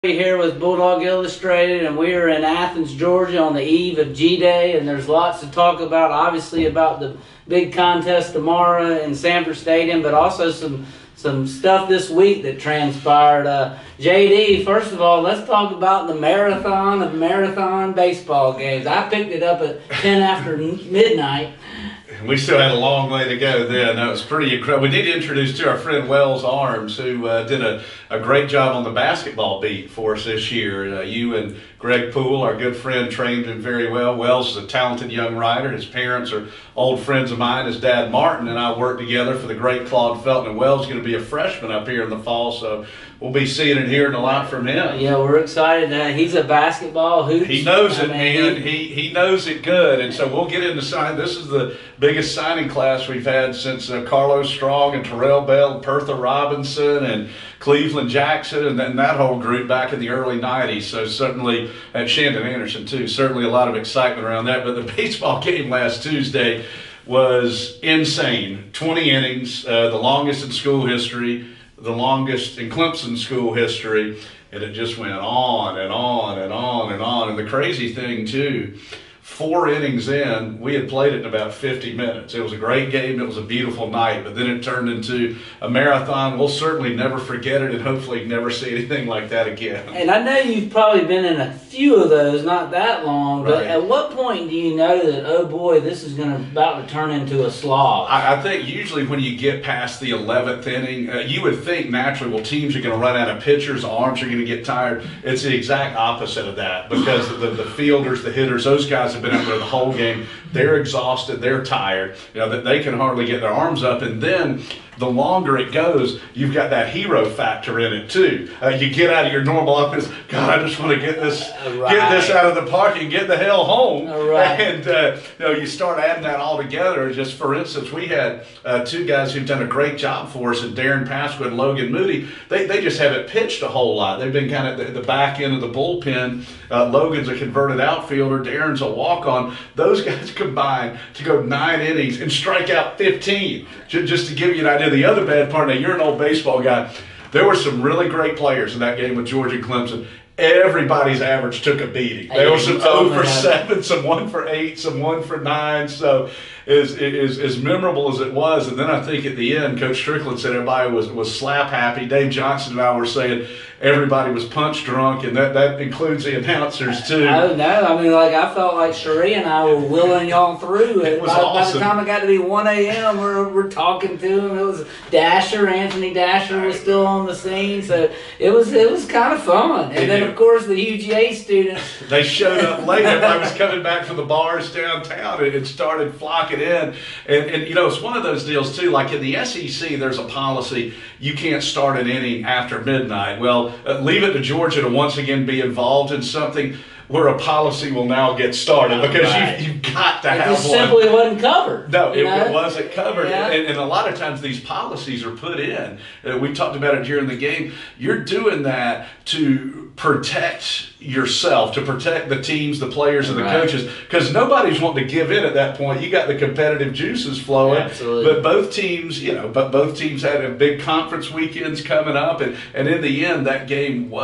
Here with Bulldog Illustrated, and we are in Athens, Georgia on the eve of G-Day, and there's lots to talk about, obviously about the big contest tomorrow in Sanford Stadium, but also some stuff this week that transpired. JD, first of all, let's talk about the marathon of marathon baseball games. I picked it up at 10 after midnight. We still had a long way to go then. That was pretty incredible. We need to introduce to our friend Wells Arms, who did a great job on the basketball beat for us this year. You and Greg Poole, our good friend, trained him very well. Wells is a talented young writer. His parents are old friends of mine. His dad, Martin, and I worked together for the great Claude Felton. And Wells is going to be a freshman up here in the fall, so we'll be seeing and hearing a lot from him. Yeah, we're excited. He's a basketball hoops. He knows it, man. He knows it good. And so we'll get into signing. This is the biggest signing class we've had since Carlos Strong and Terrell Bell, and Pertha Robinson, and Cleveland Jackson, and then that whole group back in the early 90s. So certainly, and Shandon Anderson too, certainly a lot of excitement around that. But the baseball game last Tuesday was insane. 20 innings, the longest in school history, the longest in Clemson school history, and it just went on and on and on and on. And the crazy thing too, 4 innings in, we had played it in about 50 minutes. It was a great game. It was a beautiful night, but then it turned into a marathon. We'll certainly never forget it and hopefully never see anything like that again. And I know you've probably been in a few of those, not that long, but Right. At what point do you know that, oh boy, this is about to turn into a slog? I think usually when you get past the 11th inning, you would think naturally, well, teams are going to run out of pitchers, arms are going to get tired. It's the exact opposite of that, because the fielders, the hitters, those guys have been out there the whole game. They're exhausted, they're tired, that they can hardly get their arms up. And then the longer it goes, you've got that hero factor in it too. You get out of your normal office, God, I just want to get this out of the park and get the hell home. Right. And you start adding that all together. Just for instance, we had 2 guys who've done a great job for us, and Darren Pasqua and Logan Moody. They just haven't pitched a whole lot. They've been kind of the back end of the bullpen. Logan's a converted outfielder. Darren's a walk-on. Those guys combined to go 9 innings and strike out 15. Just to give you an idea. The other bad part, now you're an old baseball guy, there were some really great players in that game with Georgia and Clemson. Everybody's average took a beating. There was some 0 for 7, some 1 for 8, some 1 for 9. So as memorable as it was, and then I think at the end, Coach Strickland said everybody was slap happy. Dave Johnson and I were saying everybody was punch drunk, and that includes the announcers too. Oh no, I mean, I felt like Cherie and I were willing y'all through. It was by awesome. the time it got to be 1 a.m., we're talking to him. It was Anthony Dasher was still on the scene, so it was kind of fun. And then of course the UGA students, they showed up late. Everybody was coming back from the bars downtown, and it started flocking in. And it's one of those deals too. Like in the SEC, there's a policy you can't start an inning after midnight. Well, leave it to Georgia to once again be involved in something where a policy will now get started, because you've got to have one. It simply wasn't covered. No, it wasn't covered. Yeah. And a lot of times these policies are put in. We talked about it during the game. You're doing that to protect yourself, to protect the teams, the players, and the coaches, because nobody's wanting to give in at that point. You got the competitive juices flowing. Absolutely. But both teams, both teams had a big conference weekends coming up, and in the end, that game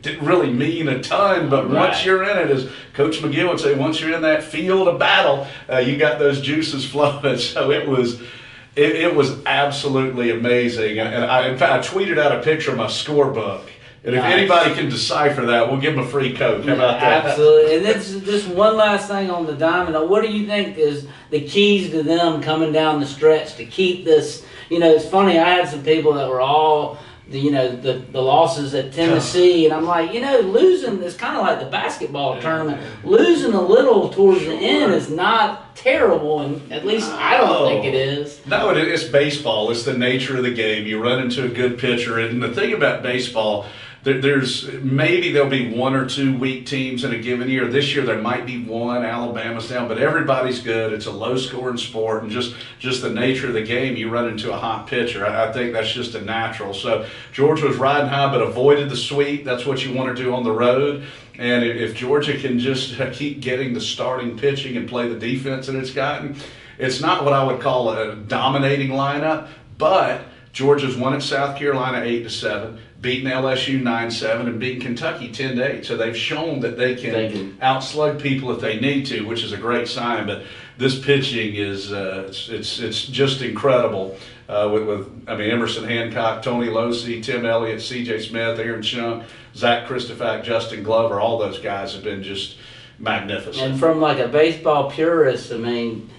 didn't really mean a ton, but once you're in it, as Coach McGill would say, once you're in that field of battle, you got those juices flowing. So it was absolutely amazing. And in fact, I tweeted out a picture of my scorebook. And if anybody can decipher that, we'll give them a free Coke. How about that? Absolutely. And then just one last thing on the diamond. What do you think is the keys to them coming down the stretch to keep this? It's funny, I had some people that were all the losses at Tennessee, and I'm like, losing is kind of like the basketball tournament. Losing a little towards the end is not terrible, and at least I don't think it is. No, it's baseball. It's the nature of the game. You run into a good pitcher, and the thing about baseball, there'll be 1 or 2 weak teams in a given year. This year there might be one. Alabama's down, but everybody's good. It's a low-scoring sport, and just the nature of the game, you run into a hot pitcher. I think that's just a natural. So Georgia was riding high, but avoided the sweep. That's what you want to do on the road. And if Georgia can just keep getting the starting pitching and play the defense that it's gotten, it's not what I would call a dominating lineup, but Georgia's won at South Carolina 8-7, beaten LSU 9-7, and beaten Kentucky 10-8. So they've shown that they can outslug people if they need to, which is a great sign. But this pitching is it's just incredible. Emerson Hancock, Tony Losey, Tim Elliott, C.J. Smith, Aaron Shunk, Zach Christopher, Justin Glover, all those guys have been just magnificent. And from like a baseball purist, I mean,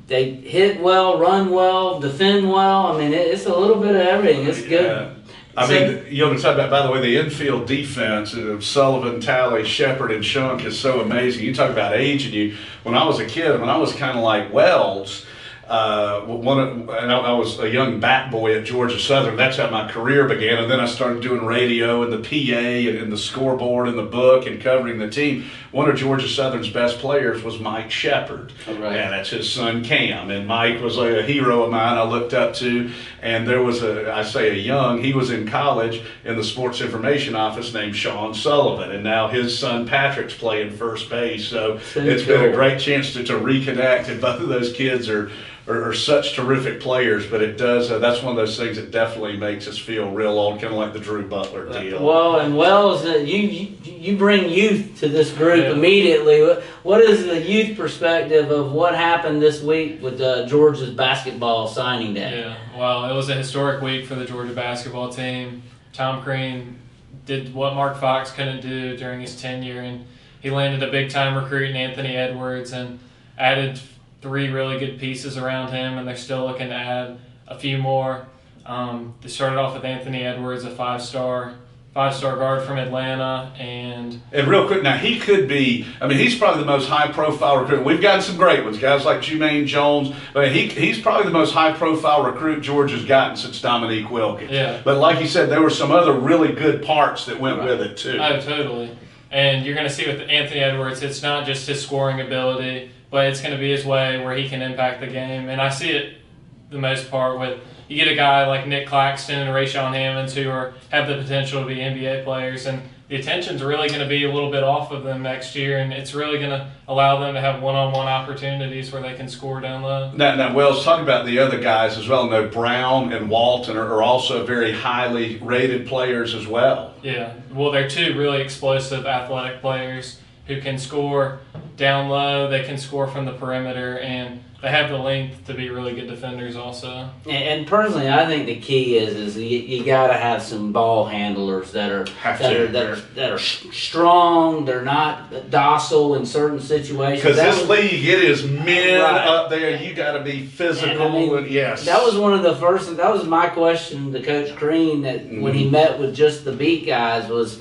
they hit well, run well, defend well. I mean, it's a little bit of everything. It's good. Talk about, by the way, the infield defense of Sullivan, Talley, Shepard, and Shunk is so amazing. You talk about aging you. When I was a kid, when I was kind of like Wells, I was a young bat boy at Georgia Southern. That's how my career began. And then I started doing radio and the PA and the scoreboard and the book and covering the team. One of Georgia Southern's best players was Mike Shepard. Oh, right. And that's his son Cam. And Mike was a hero of mine I looked up to. And there was he was in college in the sports information office named Sean Sullivan. And now his son Patrick's playing first base. So it's been a great chance to reconnect. And both of those kids are such terrific players, but it does. That's one of those things that definitely makes us feel real old, kind of like the Drew Butler deal. Well, and Wells, you bring youth to this group immediately. What is the youth perspective of what happened this week with Georgia's basketball signing day? Yeah, well, it was a historic week for the Georgia basketball team. Tom Crean did what Mark Fox couldn't do during his tenure, and he landed a big-time recruit in Anthony Edwards and added 3 really good pieces around him, and they're still looking to add a few more. They started off with Anthony Edwards, a five-star guard from Atlanta, and real quick, now he could be. I mean, he's probably the most high-profile recruit. We've gotten some great ones, guys like Jermaine Jones, but he's probably the most high-profile recruit Georgia's gotten since Dominique Wilkins. Yeah. But like you said, there were some other really good parts that went with it too. Oh, totally. And you're going to see with Anthony Edwards, it's not just his scoring ability, but it's going to be his way where he can impact the game. And I see it the most part with, you get a guy like Nick Claxton and Rayshawn Hammonds who have the potential to be NBA players, and the attention's really going to be a little bit off of them next year, and it's really going to allow them to have one-on-one opportunities where they can score down low. Now, Wells, talk about the other guys as well. No, Brown and Walton are also very highly rated players as well. Yeah, well, they're 2 really explosive athletic players who can score down low, they can score from the perimeter, and they have the length to be really good defenders also. And personally, I think the key is you got to have some ball handlers that are strong. They're not docile in certain situations. Because this league, it is men up there. You got to be physical. And yes, that was one of the first. That was my question to Coach Crean when he met with just the beat guys was,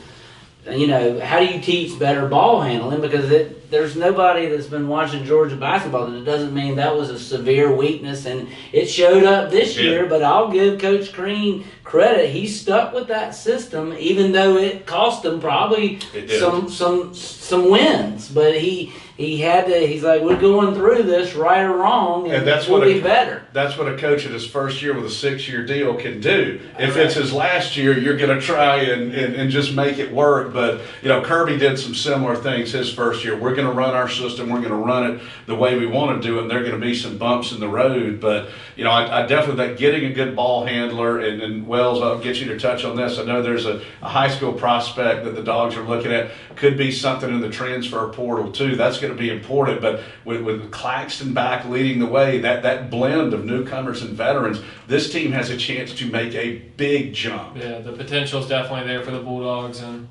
how do you teach better ball handling? Because there's nobody that's been watching Georgia basketball that doesn't mean that was a severe weakness, and it showed up this year. But I'll give Coach Crean credit; he stuck with that system, even though it cost him probably some wins. But he had to. He's like, we're going through this, right or wrong, and that's we'll be better. That's what a coach at his first year with a 6-year deal can do. If it's his last year, you're going to try and just make it work. But Kirby did some similar things his first year. We're going to run our system. We're going to run it the way we want to do it. And there are going to be some bumps in the road. But I definitely think getting a good ball handler and Wells, I'll get you to touch on this. I know there's a high school prospect that the Dogs are looking at. Could be something in the transfer portal too. That's going to be important. But with Claxton back leading the way, that blend of newcomers and veterans, this team has a chance to make a big jump. Yeah, the potential is definitely there for the Bulldogs, and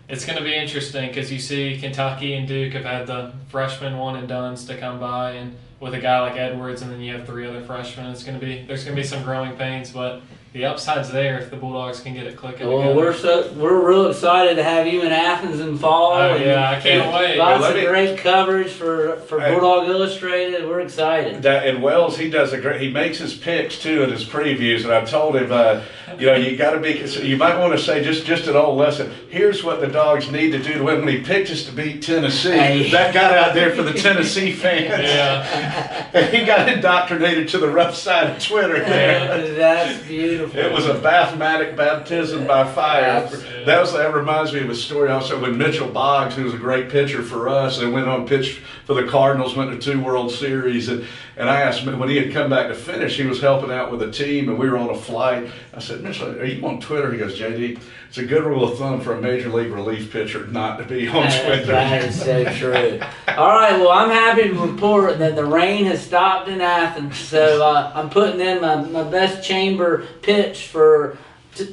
it's going to be interesting because you see Kentucky and Duke have had the freshman one and dones to come by, and with a guy like Edwards, and then you have 3 other freshmen, there's going to be some growing pains, but the upside's there if the Bulldogs can get it clicking. Well, we're real excited to have you in Athens in fall. Oh yeah, I can't wait. Lots of great coverage for Bulldog Illustrated. We're excited. And Wells, he makes his picks too in his previews, and I've told him, you got to be. You might want to say just an old lesson. Here's what the Dogs need to do to win. When he picked us to beat Tennessee, that got out there for the Tennessee fans. Yeah, and he got indoctrinated to the rough side of Twitter there. That's beautiful. It was a mathematic baptism by fire That reminds me of a story also when Mitchell Boggs, who was a great pitcher for us, and went on pitch for the Cardinals, went to 2 World Series, and I asked him when he had come back to finish, he was helping out with a team, and we were on a flight. I said, Mitchell, are you on Twitter? He goes, JD, it's a good rule of thumb for a major league relief pitcher not to be on Twitter. That is so true. All right, well, I'm happy to report that the rain has stopped in Athens, so I'm putting in my best chamber pitch for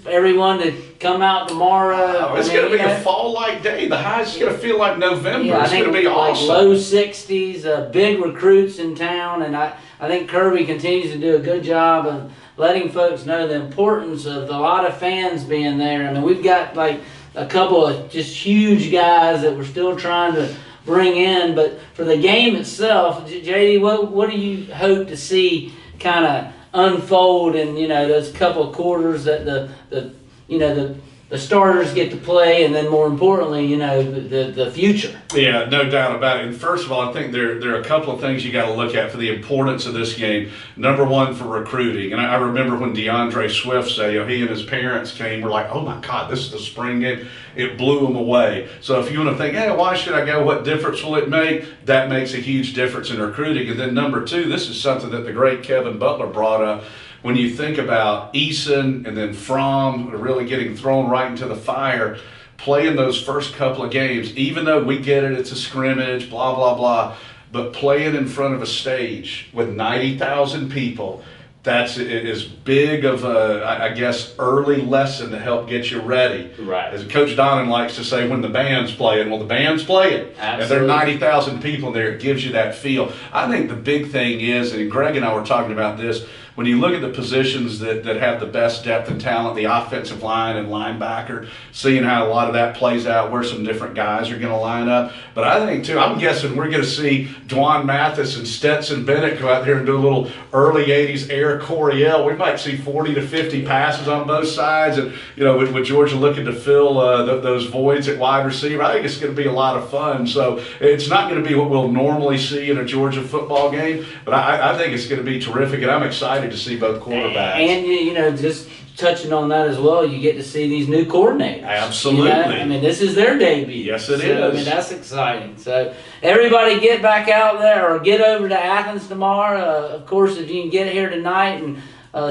everyone to come out tomorrow. Oh, it's going to be a fall-like day. The high's going to feel like November. Yeah, it's going to be awesome. Low 60s, big recruits in town, and I think Kirby continues to do a good job of letting folks know the importance of a lot of fans being there. I mean, we've got like a couple of just huge guys that we're still trying to bring in, but for the game itself, JD, what do you hope to see kind of unfold in those couple of quarters that the starters get to play, and then more importantly, the future? Yeah, no doubt about it. And first of all, I think there are a couple of things you got to look at for the importance of this game. Number one, for recruiting. And I remember when DeAndre Swift said, he and his parents came, we're like, oh my God, this is the spring game. It blew them away. So if you want to think, hey, why should I go? What difference will it make? That makes a huge difference in recruiting. And then number two, this is something that the great Kevin Butler brought up. When you think about Eason and then Fromm really getting thrown right into the fire, playing those first couple of games, even though we get it, it's a scrimmage, blah, blah, blah, but playing in front of a stage with 90,000 people, that's as big of a, I guess, early lesson to help get you ready. Right. As Coach Donnan likes to say, when the band's playing, well, the band's playing. Absolutely. And there are 90,000 people there, it gives you that feel. I think the big thing is, and Greg and I were talking about this, when you look at the positions that have the best depth and talent, the offensive line and linebacker, seeing how a lot of that plays out, where some different guys are going to line up. But I think, too, I'm guessing we're going to see Dwan Mathis and Stetson Bennett go out there and do a little early 80s Air Coryell. We might see 40 to 50 passes on both sides. And, with Georgia looking to fill those voids at wide receiver, I think it's going to be a lot of fun. So it's not going to be what we'll normally see in a Georgia football game, but I think it's going to be terrific, and I'm excited to see both quarterbacks. And just touching on that as well, you get to see these new coordinators. Absolutely. I mean, this is their debut. Yes, it is. I mean, that's exciting. So everybody get back out there or get over to Athens tomorrow. Of course, if you can get here tonight and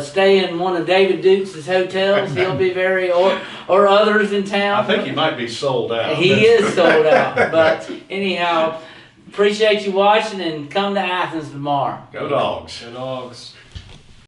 stay in one of David Dukes' hotels, he'll be or others in town. I think he might be sold out. He is sold out. But anyhow, appreciate you watching, and come to Athens tomorrow. Go Dogs. Go Dogs.